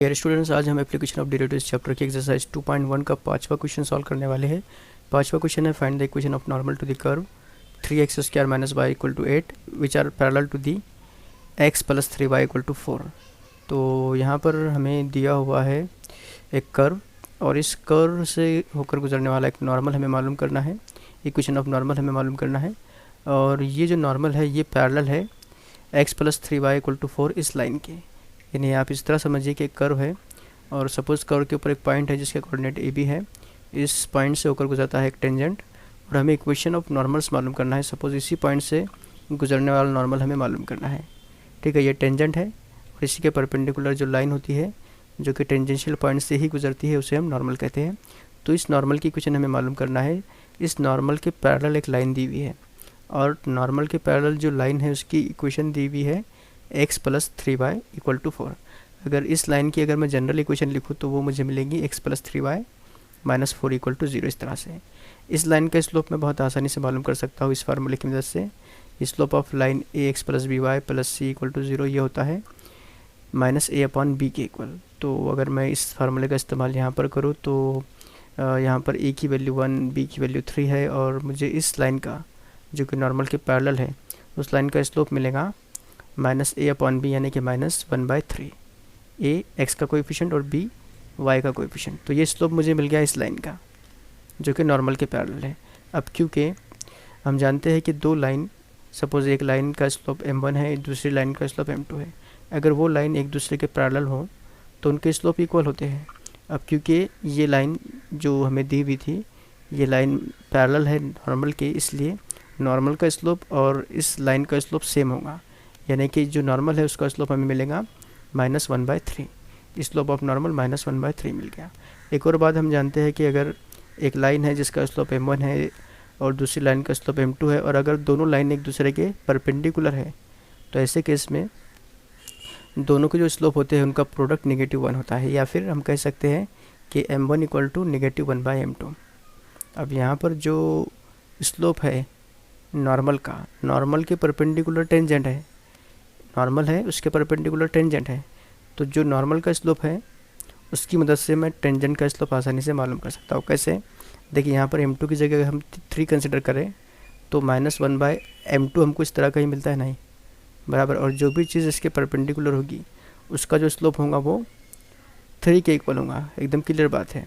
Dear students, आज हम application of derivatives chapter की एक्सरसाइज 2.1 का पांचवा क्वेश्चन सॉल्व करने वाले हैं। पांचवा क्वेश्चन है find the equation of normal to the curve 3x² - y = 8 which are parallel to the x + 3y = 4। तो यहाँ पर हमें दिया हुआ है एक कर्व और इस कर्व से होकर गुजरने वाला एक नॉर्मल हमें मालूम करना है, इक्वेशन ऑफ नॉर्मल हमें मालूम करना है। और ये जो नॉर्मल है ये पैरेलल है x + 3y = 4 इस लाइन के। यानी आप इस तरह समझिए कि एक कर्व है और सपोज़ कर्व के ऊपर एक पॉइंट है जिसके कोऑर्डिनेट ए बी है। इस पॉइंट से होकर गुजरता है एक टेंजेंट और हमें इक्वेशन ऑफ नॉर्मल्स मालूम करना है। सपोज़ इसी पॉइंट से गुजरने वाला नॉर्मल हमें मालूम करना है। ठीक है, ये टेंजेंट है और इसी के परपेंडिकुलर जो लाइन होती है जो कि टेंजेंशियल पॉइंट से ही गुजरती है उसे हम नॉर्मल कहते हैं। तो इस नॉर्मल की इक्वेशन हमें मालूम करना है। इस नॉर्मल के पैरेलल एक लाइन दी हुई है और नॉर्मल के पैरेलल जो लाइन है उसकी इक्वेशन दी हुई है x + 3y = 4। अगर इस लाइन की मैं जनरल इक्वेशन लिखूँ तो वो मुझे मिलेगी x + 3y - 4 = 0। इस तरह से इस लाइन का स्लोप मैं बहुत आसानी से मालूम कर सकता हूँ इस फार्मूले की मदद से। Slope of line ax + by + c = 0 ये होता है -a/b के इक्वल। तो अगर मैं इस फार्मूले का इस्तेमाल यहाँ पर करूँ तो यहाँ पर a की वैल्यू 1, b की वैल्यू 3 है और मुझे इस लाइन का जो कि नॉर्मल के पैरेलल है उस लाइन का स्लोप मिलेगा -a/b यानी कि -1/3। a x का कोएफिशिएंट और b y का कोएफिशिएंट। तो ये स्लोप मुझे मिल गया इस लाइन का जो कि नॉर्मल के पैरेलल है। अब क्योंकि हम जानते हैं कि दो लाइन, सपोज़ एक लाइन का स्लोप m1 है, दूसरी लाइन का स्लोप m2 है। अगर वो लाइन एक दूसरे के पैरेलल हो तो उनके स्लोप इक्वल होते हैं। अब क्योंकि ये लाइन जो हमें दी हुई थी ये लाइन पैरेलल है नॉर्मल के, इसलिए नॉर्मल का स्लोप और इस लाइन का स्लोप सेम होगा। यानी कि जो नॉर्मल है उसका स्लोप हमें मिलेगा -1/3। स्लोप ऑफ नॉर्मल -1/3 मिल गया। एक और बात हम जानते हैं कि अगर एक लाइन है जिसका स्लोप m1 है और दूसरी लाइन का स्लोप m2 है और अगर दोनों लाइन एक दूसरे के परपेंडिकुलर है तो ऐसे केस में दोनों के जो स्लोप होते हैं उनका प्रोडक्ट -1 होता है, या फिर हम कह सकते हैं कि m1 = -1/m2। अब यहाँ पर जो स्लोप है नॉर्मल का, नॉर्मल के परपेंडिकुलर टेंजेंट है, नॉर्मल है उसके परपेंडिकुलर टेंजेंट है। तो जो नॉर्मल का स्लोप है उसकी मदद से मैं टेंजेंट का स्लोप आसानी से मालूम कर सकता हूँ। कैसे? देखिए यहाँ पर m2 की जगह हम 3 कंसिडर करें तो -1/m2 हमको इस तरह का ही मिलता है, नहीं बराबर। और जो भी चीज़ इसके परपेंडिकुलर होगी उसका जो स्लोप होगा वो 3 के इक्वल होगा। एकदम क्लियर बात है।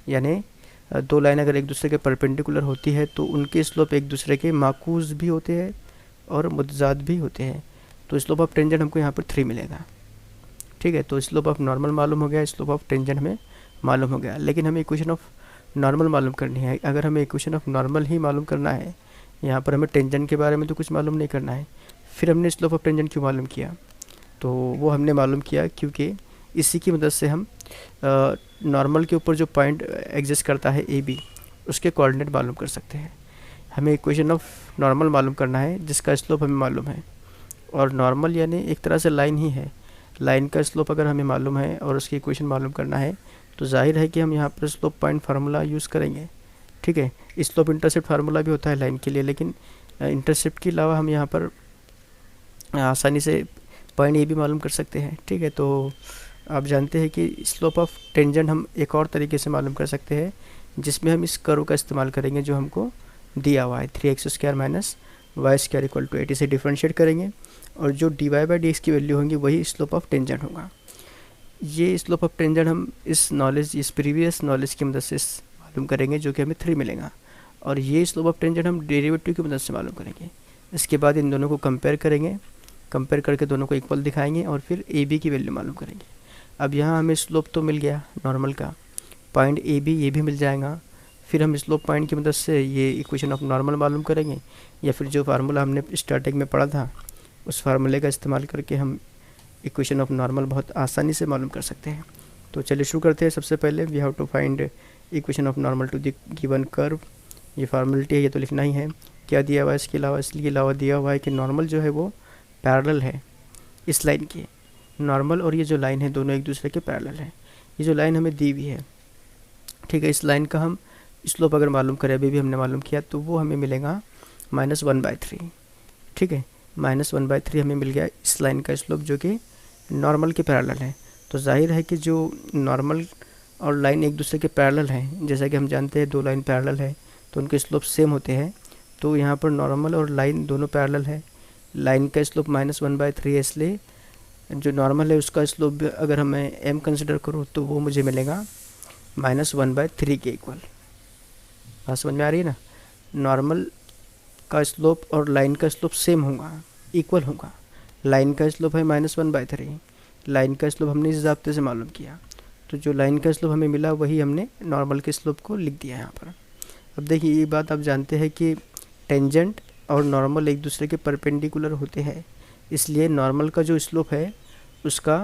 यानी दो लाइन अगर एक दूसरे के परपेंडिकुलर होती है तो उनके स्लोप एक दूसरे के माकूस भी होते हैं और मुतजाद भी होते हैं। तो स्लोप ऑफ टेंजेंट हमको यहाँ पर 3 मिलेगा। ठीक है, तो स्लोप ऑफ नॉर्मल मालूम हो गया, स्लोप ऑफ टेंजेंट हमें मालूम हो गया। लेकिन हमें इक्वेशन ऑफ नॉर्मल मालूम करनी है। अगर हमें इक्वेशन ऑफ नॉर्मल ही मालूम करना है, यहाँ पर हमें टेंजेंट के बारे में तो कुछ मालूम नहीं करना है, फिर हमने स्लोप ऑफ टेंजेंट क्यों मालूम किया? तो वो हमने मालूम किया क्योंकि इसी की मदद से हम नॉर्मल के ऊपर जो पॉइंट एग्जिस्ट करता है ए बी उसके कोऑर्डिनेट मालूम कर सकते हैं। हमें इक्वेशन ऑफ नॉर्मल मालूम करना है जिसका स्लोप हमें मालूम है। और नॉर्मल यानी एक तरह से लाइन ही है। लाइन का स्लोप अगर हमें मालूम है और उसकी इक्वेशन मालूम करना है तो जाहिर है कि हम यहाँ पर स्लोप पॉइंट फार्मूला यूज़ करेंगे। ठीक है, स्लोप इंटरसेप्ट फार्मूला भी होता है लाइन के लिए, लेकिन इंटरसेप्ट के अलावा हम यहाँ पर आसानी से पॉइंट ए भी मालूम कर सकते हैं। ठीक है, तो आप जानते हैं कि स्लोप ऑफ टेंजेंट हम एक और तरीके से मालूम कर सकते हैं जिसमें हम इस कर्व का इस्तेमाल करेंगे जो हमको दिया हुआ है 3x² - y² = 8। इसे डिफ्रेंशिएट करेंगे और जो dy/dx की वैल्यू होंगी वही स्लोप ऑफ टेंजेंट होगा। ये स्लोप ऑफ टेंजेंट हम इस प्रीवियस नॉलेज की मदद से मालूम करेंगे जो कि हमें 3 मिलेगा। और ये स्लोप ऑफ टेंजेंट हम डेरिवेटिव की मदद से मालूम करेंगे। इसके बाद इन दोनों को कंपेयर करेंगे, कंपेयर करके दोनों को इक्वल दिखाएंगे और फिर ए बी की वैल्यू मालूम करेंगे। अब यहाँ हमें स्लोप तो मिल गया नॉर्मल का, पॉइंट ए बी ये भी मिल जाएगा। फिर हम स्लोप पॉइंट की मदद से ये इक्वेशन ऑफ नॉर्मल मालूम करेंगे, या फिर जो फार्मूला हमने स्टार्टिंग में पढ़ा था उस फार्मूले का इस्तेमाल करके हम इक्वेशन ऑफ नॉर्मल बहुत आसानी से मालूम कर सकते हैं। तो चलिए शुरू करते हैं। सबसे पहले we have to find equation of normal to the given curve. ये फार्मूलिटी है, ये तो लिखना ही है। क्या दिया हुआ है इसके अलावा? इसके अलावा दिया हुआ है कि नॉर्मल जो है वो पैरेलल है इस लाइन के। नॉर्मल और ये जो लाइन है दोनों एक दूसरे के पैरेलल है। ये जो लाइन हमें दी हुई है, ठीक है, इस लाइन का हम स्लोप अगर मालूम करें, अभी भी हमने मालूम किया, तो वो हमें मिलेगा -1/3। ठीक है, -1/3 हमें मिल गया इस लाइन का स्लोप जो कि नॉर्मल के पैरेलल है। तो जाहिर है कि जो नॉर्मल और लाइन एक दूसरे के पैरेलल हैं, जैसा कि हम जानते हैं 2 लाइन पैरेलल है तो उनके स्लोप सेम होते हैं। तो यहाँ पर नॉर्मल और लाइन दोनों पैरेलल है। लाइन का स्लोप -1/3 है, इसलिए जो नॉर्मल है उसका स्लोप अगर मैं m कंसिडर करूँ तो वो मुझे मिलेगा -1/3 के इक्वल। बात समझ में आ रही है ना। नॉर्मल का स्लोप और लाइन का स्लोप सेम होगा, इक्वल होगा। लाइन का स्लोप है -1/3, लाइन का स्लोप हमने इस ज़ाब्ते से मालूम किया, तो जो लाइन का स्लोप हमें मिला वही हमने नॉर्मल के स्लोप को लिख दिया यहाँ पर। अब देखिए ये बात आप जानते हैं कि टेंजेंट और नॉर्मल एक दूसरे के परपेंडिकुलर होते हैं, इसलिए नॉर्मल का जो स्लोप है उसका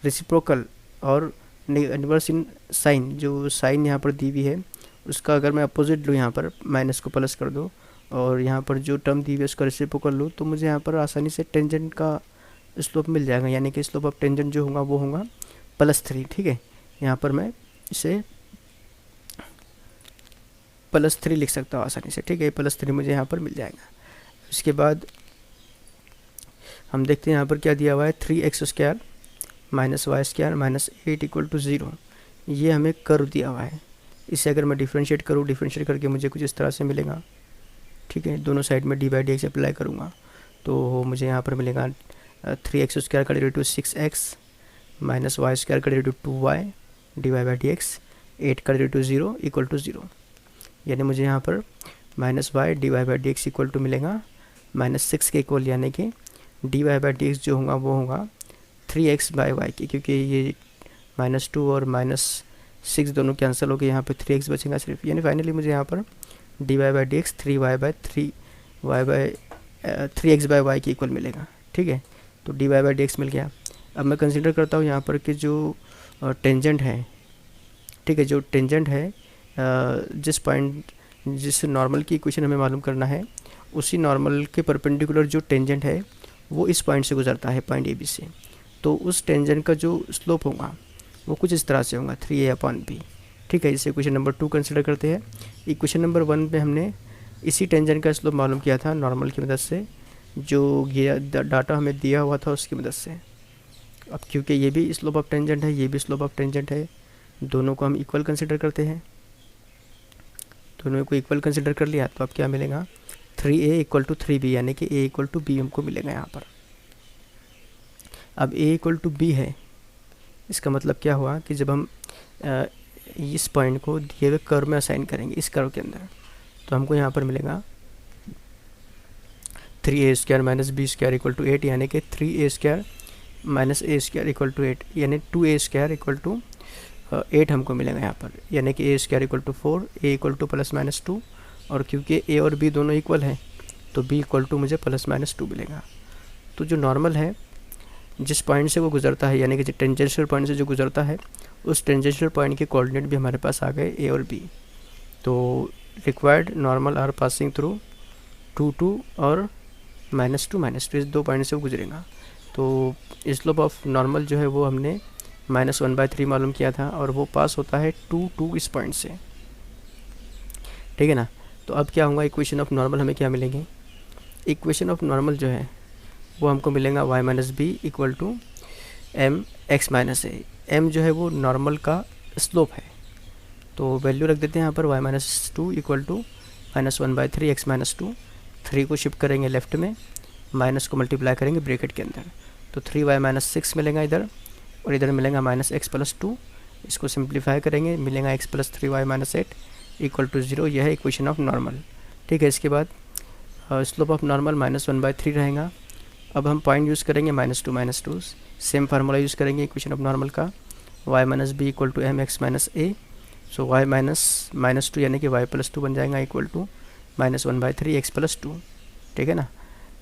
रेसिप्रोकल और इनवर्स इन साइन, जो साइन यहाँ पर दी हुई है उसका अगर मैं अपोजिट लूँ, यहाँ पर माइनस को प्लस कर दो और यहाँ पर जो टर्म दी हुई है उसका रेसिप्रोकल लूँ, तो मुझे यहाँ पर आसानी से टेंजेंट का स्लोप मिल जाएगा, यानी कि स्लोप ऑफ टेंजेंट जो होगा वो होगा +3। ठीक है, यहाँ पर मैं इसे +3 लिख सकता हूँ आसानी से। ठीक है, +3 मुझे यहाँ पर मिल जाएगा। इसके बाद हम देखते हैं यहाँ पर क्या दिया हुआ है, 3x² - y² - 8 = 0। ये हमें कर्व दिया हुआ है। इसे अगर मैं डिफ्रेंशिएट करूँ, डिफ्रेंशिएट करके मुझे कुछ इस तरह से मिलेगा। ठीक है, दोनों साइड में d/dx अप्लाई करूँगा तो मुझे यहाँ पर मिलेगा 3x² का डेरिवेटिव 6x - y² का डेरिवेटिव 2y dy/dx, 8 का डेरिवेटिव 0 = 0। यानी मुझे यहाँ पर -y dy/dx इक्वल टू मिलेगा -6 के इक्वल, यानी कि dy/dx जो होगा वो होगा 3x/y के, क्योंकि ये -2 और -6 दोनों कैंसिल हो गए, यहाँ पे 3x बचेगा सिर्फ। यानी फाइनली मुझे यहाँ पर dy/dx 3x/y के इक्वल मिलेगा। ठीक है, तो dy/dx मिल गया। अब मैं कंसिडर करता हूँ यहाँ पर कि जो टेंजेंट है, ठीक है, जो टेंजेंट है जिस नॉर्मल की इक्वेशन हमें मालूम करना है, उसी नॉर्मल के परपेंडिकुलर जो टेंजेंट है वो इस पॉइंट से गुजरता है, पॉइंट AB से। तो उस टेंजेंट का जो स्लोप होगा वो कुछ इस तरह से होगा, 3a/b। ठीक है, इसे इक्वेशन नंबर 2 कंसिडर करते हैं। इक्वेशन नंबर 1 में हमने इसी टेंजेंट का स्लोप मालूम किया था नॉर्मल की मदद से, जो डाटा हमें दिया हुआ था उसकी मदद से। अब क्योंकि ये भी स्लोप ऑफ टेंजेंट है, ये भी स्लोप ऑफ टेंजेंट है, दोनों को हम इक्वल कंसिडर करते हैं। दोनों को इक्वल कंसिडर कर लिया तो अब क्या मिलेगा, 3a = 3b, यानी कि a = b हमको मिलेगा यहाँ पर। अब a = b है, इसका मतलब क्या हुआ कि जब हम इस पॉइंट को दिए हुए कर्व में असाइन करेंगे, इस कर्व के अंदर, तो हमको यहाँ पर मिलेगा 3a² - b² = 8, यानी कि 3a² - a² = 8, यानी 2a² = 8 हमको मिलेगा यहाँ पर, यानी कि a² = 4, a = +-2, और क्योंकि a और b दोनों इक्वल हैं तो b = मुझे +-2 मिलेगा। तो जो नॉर्मल है जिस पॉइंट से वो गुजरता है, यानी कि टेंजेंशियल पॉइंट से जो गुजरता है, उस टेंजेंशियल पॉइंट के कोऑर्डिनेट भी हमारे पास आ गए a और b। तो required normal are passing through 2, 2 और -2, इस 2 पॉइंट से वो गुजरेगा। तो स्लोप ऑफ नॉर्मल जो है वो हमने -1/3 मालूम किया था, और वो पास होता है 2, 2 इस पॉइंट से। ठीक है ना। तो अब क्या होगा, इक्वेशन ऑफ नॉर्मल हमें क्या मिलेंगे, इक्वेशन ऑफ नॉर्मल जो है वो हमको मिलेगा y - b = mx - a। m जो है वो नॉर्मल का स्लोप है, तो वैल्यू रख देते हैं यहाँ पर y - 2 = -1/3 x - 2। 3 को शिफ्ट करेंगे लेफ्ट में, माइनस को मल्टीप्लाई करेंगे ब्रैकेट के अंदर, तो 3y - 6 मिलेगा इधर, और इधर मिलेगा -x + 2। इसको सिंप्लीफाई करेंगे, मिलेगा x + 3y - 8 = 0। यह है इक्वेशन ऑफ नॉर्मल। ठीक है, इसके बाद स्लोप ऑफ नॉर्मल -1/3 रहेगा। अब हम पॉइंट यूज़ करेंगे -2, -2, सेम फार्मूला यूज़ करेंगे इक्वेशन ऑफ नॉर्मल का, y - b = mx - a। So y -2 यानी कि y + 2 बन जाएगा = -1/3 x + 2। ठीक है ना।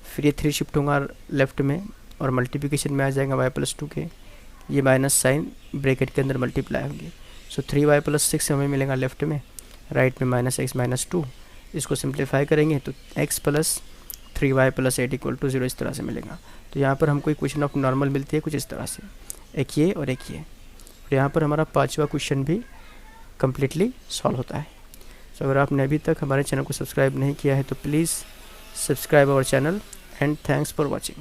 फिर ये 3 शिफ्ट होगा लेफ्ट में और मल्टीप्लिकेशन में आ जाएगा y + 2 के, ये माइनस साइन ब्रैकेट के अंदर मल्टीप्लाई होंगे। सो 3y + 6 हमें मिलेगा लेफ्ट में, राइट में -x - 2। इसको सिंप्लीफाई करेंगे तो x + 3y + 8 = 0 इस तरह से मिलेगा। तो यहाँ पर हमको इक्वेशन ऑफ नॉर्मल मिलती है कुछ इस तरह से, एक ये और एक ये। और यहाँ पर हमारा 5वां क्वेश्चन भी कम्प्लीटली सॉल्व होता है। सो अगर आपने अभी तक हमारे चैनल को सब्सक्राइब नहीं किया है तो please subscribe our channel, and thanks for watching.